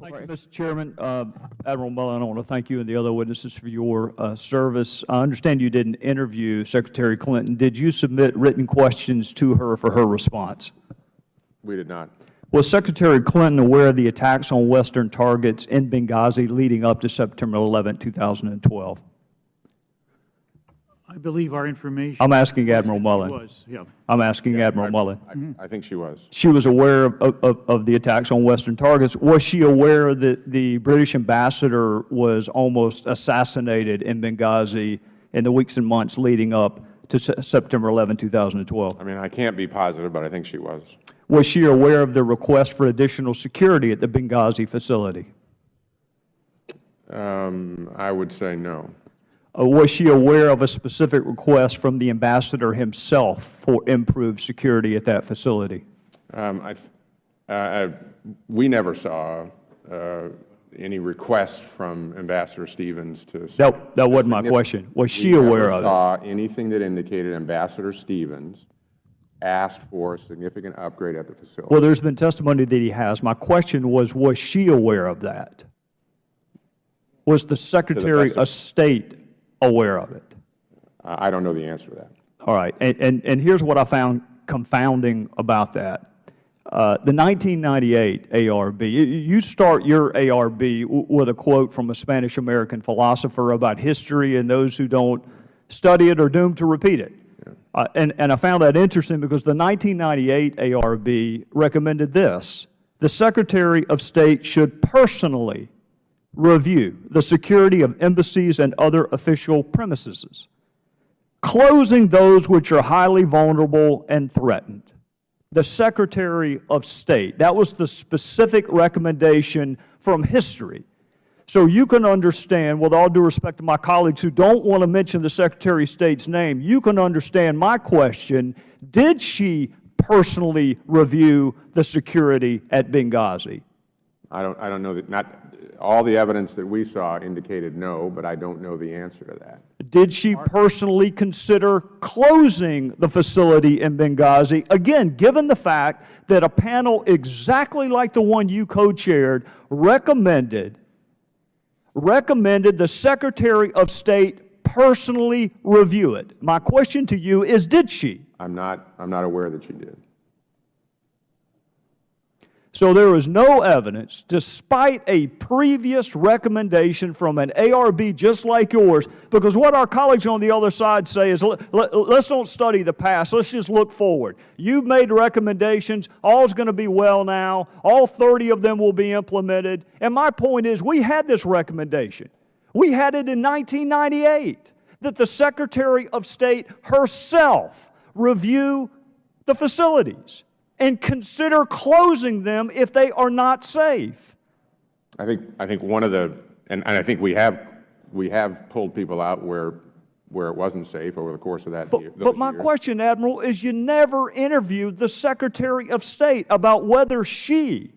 Thank you, Mr. Chairman. Admiral Mullen, I want to thank you and the other witnesses for your service. I understand you didn't interview Secretary Clinton. Did you submit written questions to her for her response? We did not. Was Secretary Clinton aware of the attacks on Western targets in Benghazi leading up to September 11, 2012? I believe our information. I'm asking Admiral Mullen. Was, yeah. I'm asking Admiral Mullen. I think she was. She was aware of the attacks on Western targets. Was she aware that the British ambassador was almost assassinated in Benghazi in the weeks and months leading up to September 11, 2012? I mean, I can't be positive, but I think she was. Was she aware of the request for additional security at the Benghazi facility? I would say no. Was she aware of a specific request from the ambassador himself for improved security at that facility? We never saw any request from Ambassador Stevens to. That wasn't my question. Was she aware of it? We never saw anything that indicated Ambassador Stevens asked for a significant upgrade at the facility. Well, there's been testimony that he has. My question was she aware of that? Was the Secretary of State aware of it? I don't know the answer to that. All right. And here's what I found confounding about that. The 1998 ARB, you start your ARB with a quote from a Spanish-American philosopher about history, and those who don't study it are doomed to repeat it. Yeah. And I found that interesting because the 1998 ARB recommended this: the Secretary of State should personally review the security of embassies and other official premises, closing those which are highly vulnerable and threatened. The Secretary of State, that was the specific recommendation from history. So you can understand, with all due respect to my colleagues who don't want to mention the Secretary of State's name, you can understand my question: did she personally review the security at Benghazi? I don't know that. Not all the evidence that we saw indicated no, but I don't know the answer to that. Did she personally consider closing the facility in Benghazi? Again, given the fact that a panel exactly like the one you co-chaired recommended the Secretary of State personally review it. My question to you is, did she? I'm not aware that she did. So there is no evidence, despite a previous recommendation from an ARB just like yours, because what our colleagues on the other side say is, let's don't study the past, let's just look forward. You've made recommendations, all's going to be well now, all 30 of them will be implemented. And my point is, we had this recommendation. We had it in 1998, that the Secretary of State herself review the facilities and consider closing them if they are not safe. I think one of the, and I think we have pulled people out where it wasn't safe over the course of that. But my question, Admiral, is you never interviewed the Secretary of State about whether she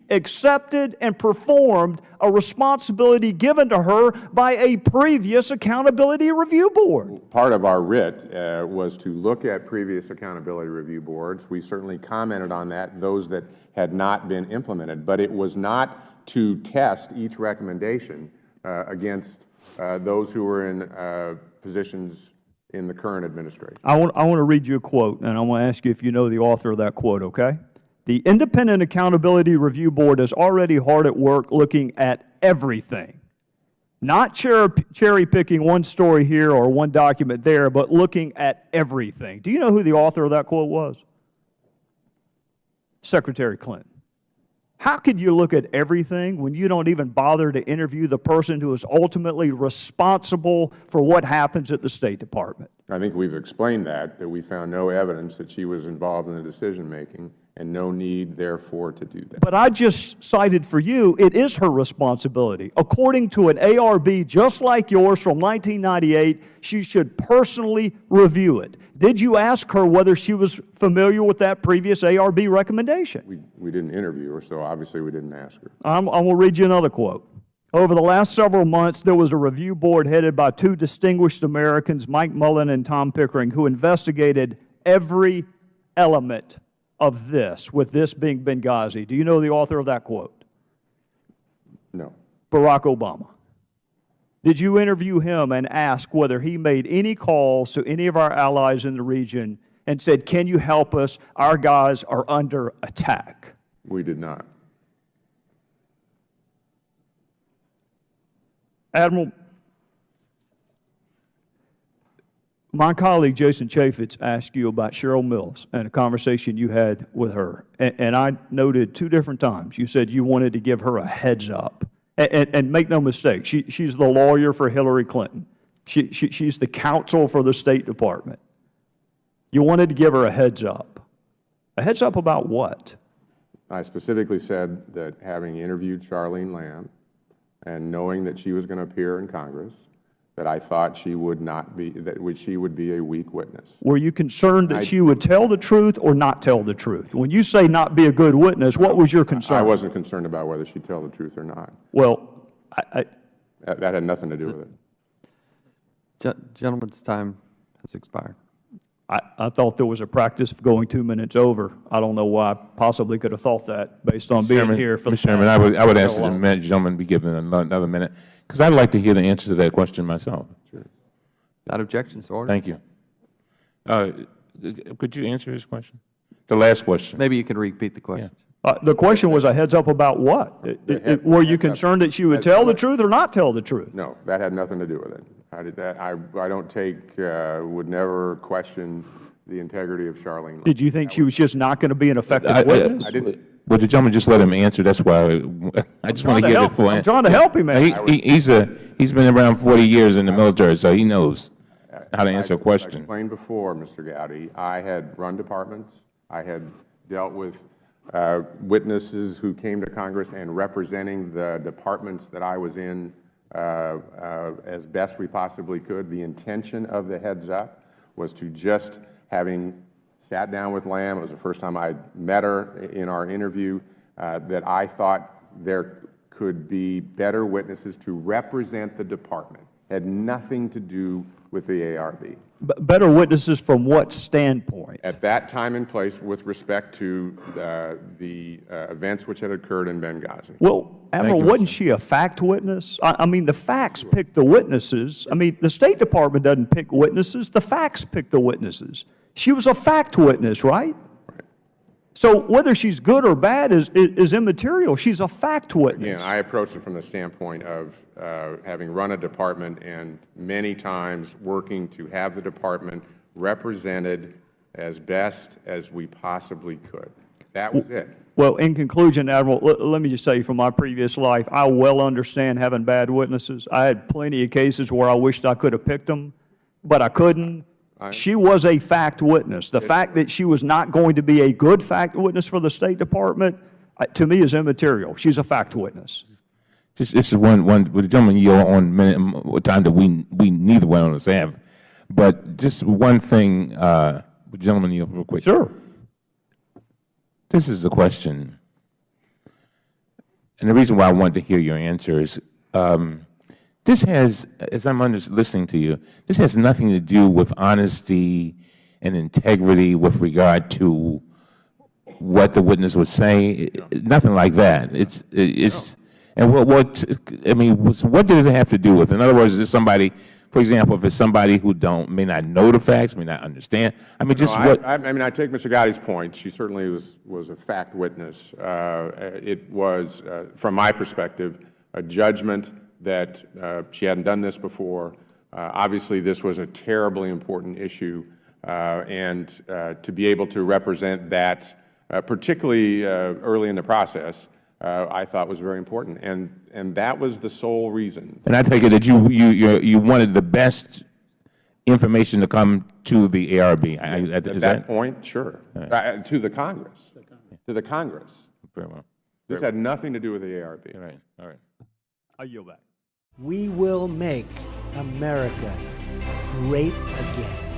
accepted and performed a responsibility given to her by a previous accountability review board. Part of our writ was to look at previous accountability review boards. We certainly commented on that, those that had not been implemented, but it was not to test each recommendation against those who were in positions in the current administration. I want to read you a quote, and I want to ask you if you know the author of that quote, okay? The Independent Accountability Review Board is already hard at work looking at everything, not cherry-picking one story here or one document there, but looking at everything. Do you know who the author of that quote was? Secretary Clinton. How could you look at everything when you don't even bother to interview the person who is ultimately responsible for what happens at the State Department? I think we've explained that we found no evidence that she was involved in the decision-making, and no need, therefore, to do that. But I just cited for you, it is her responsibility. According to an ARB just like yours from 1998, she should personally review it. Did you ask her whether she was familiar with that previous ARB recommendation? We didn't interview her, so obviously we didn't ask her. I will read you another quote. Over the last several months, there was a review board headed by two distinguished Americans, Mike Mullen and Tom Pickering, who investigated every element of this, with this being Benghazi. Do you know the author of that quote? No. Barack Obama. Did you interview him and ask whether he made any calls to any of our allies in the region and said, can you help us? Our guys are under attack. We did not. Admiral, my colleague Jason Chaffetz asked you about Cheryl Mills and a conversation you had with her. And I noted 2 different times. You said you wanted to give her a heads up. And make no mistake, she's the lawyer for Hillary Clinton. She's the counsel for the State Department. You wanted to give her a heads up. A heads up about what? I specifically said that having interviewed Charlene Lamb and knowing that she was going to appear in Congress, that I thought she would not be, that she would be a weak witness. Were you concerned that she would tell the truth or not tell the truth? When you say not be a good witness, what was your concern? I wasn't concerned about whether she'd tell the truth or not. Well, that had nothing to do with it. Gentleman's time has expired. I thought there was a practice of going 2 minutes over. I don't know why I possibly could have thought that based on being here for the Mr. Chairman, I would ask that the gentleman be given another minute, because I'd like to hear the answer to that question myself. Sure. Without objection, so ordered. Thank you. Could you answer his question? The last question. Maybe you can repeat the question. The question was a heads up about what? Were you concerned that she would tell the truth or not tell the truth? No, that had nothing to do with it. I don't take, would never question the integrity of Charlene Lamb. Did you think she was just not going to be an effective witness? I didn't. Would the gentleman just let him answer? That's why I just want to get the full answer. I'm trying to help him, man. He's been around 40 years in the military, so he knows how to answer a I question. explained before, Mr. Gowdy, I had run departments. I had dealt with witnesses who came to Congress and representing the departments that I was in as best we possibly could. The intention of the heads up was to just, having sat down with Lamb, it was the first time I met her in our interview, that I thought there could be better witnesses to represent the department. Had nothing to do with the ARB. Better witnesses from what standpoint? At that time and place with respect to the events which had occurred in Benghazi. Well, Admiral, wasn't she a fact witness? I mean, the facts pick the witnesses. I mean, the State Department doesn't pick witnesses. The facts pick the witnesses. She was a fact witness, right? Right. So whether she's good or bad is immaterial. She's a fact witness. Again, I approached it from the standpoint of having run a department and many times working to have the department represented as best as we possibly could. That was it. Well, in conclusion, Admiral, let me just say from my previous life, I well understand having bad witnesses. I had plenty of cases where I wished I could have picked them, but I couldn't. She was a fact witness. The fact that she was not going to be a good fact witness for the State Department, to me, is immaterial. She's a fact witness. This is one. With the gentleman, you're on minute time that we neither one of us have. But just one thing, gentleman, you real quick. Sure. This is the question, and the reason why I wanted to hear your answer is this has, as I'm listening to you, this has nothing to do with honesty and integrity with regard to what the witness would say. Nothing like that. And what I mean, what did it have to do with? In other words, is it somebody, for example, if it's somebody who may not know the facts, may not understand? I mean, just what? I mean, I take Mr. Gowdy's point. She certainly was a fact witness. It was, from my perspective, a judgment that she hadn't done this before. Obviously, this was a terribly important issue, and to be able to represent that, particularly early in the process, I thought was very important, and that was the sole reason. And I take it that you wanted the best information to come to the ARB. At that point, sure. Right. To the Congress. To the Congress. Very well. This had nothing to do with the ARB. All right. All right. I yield back. We will make America great again.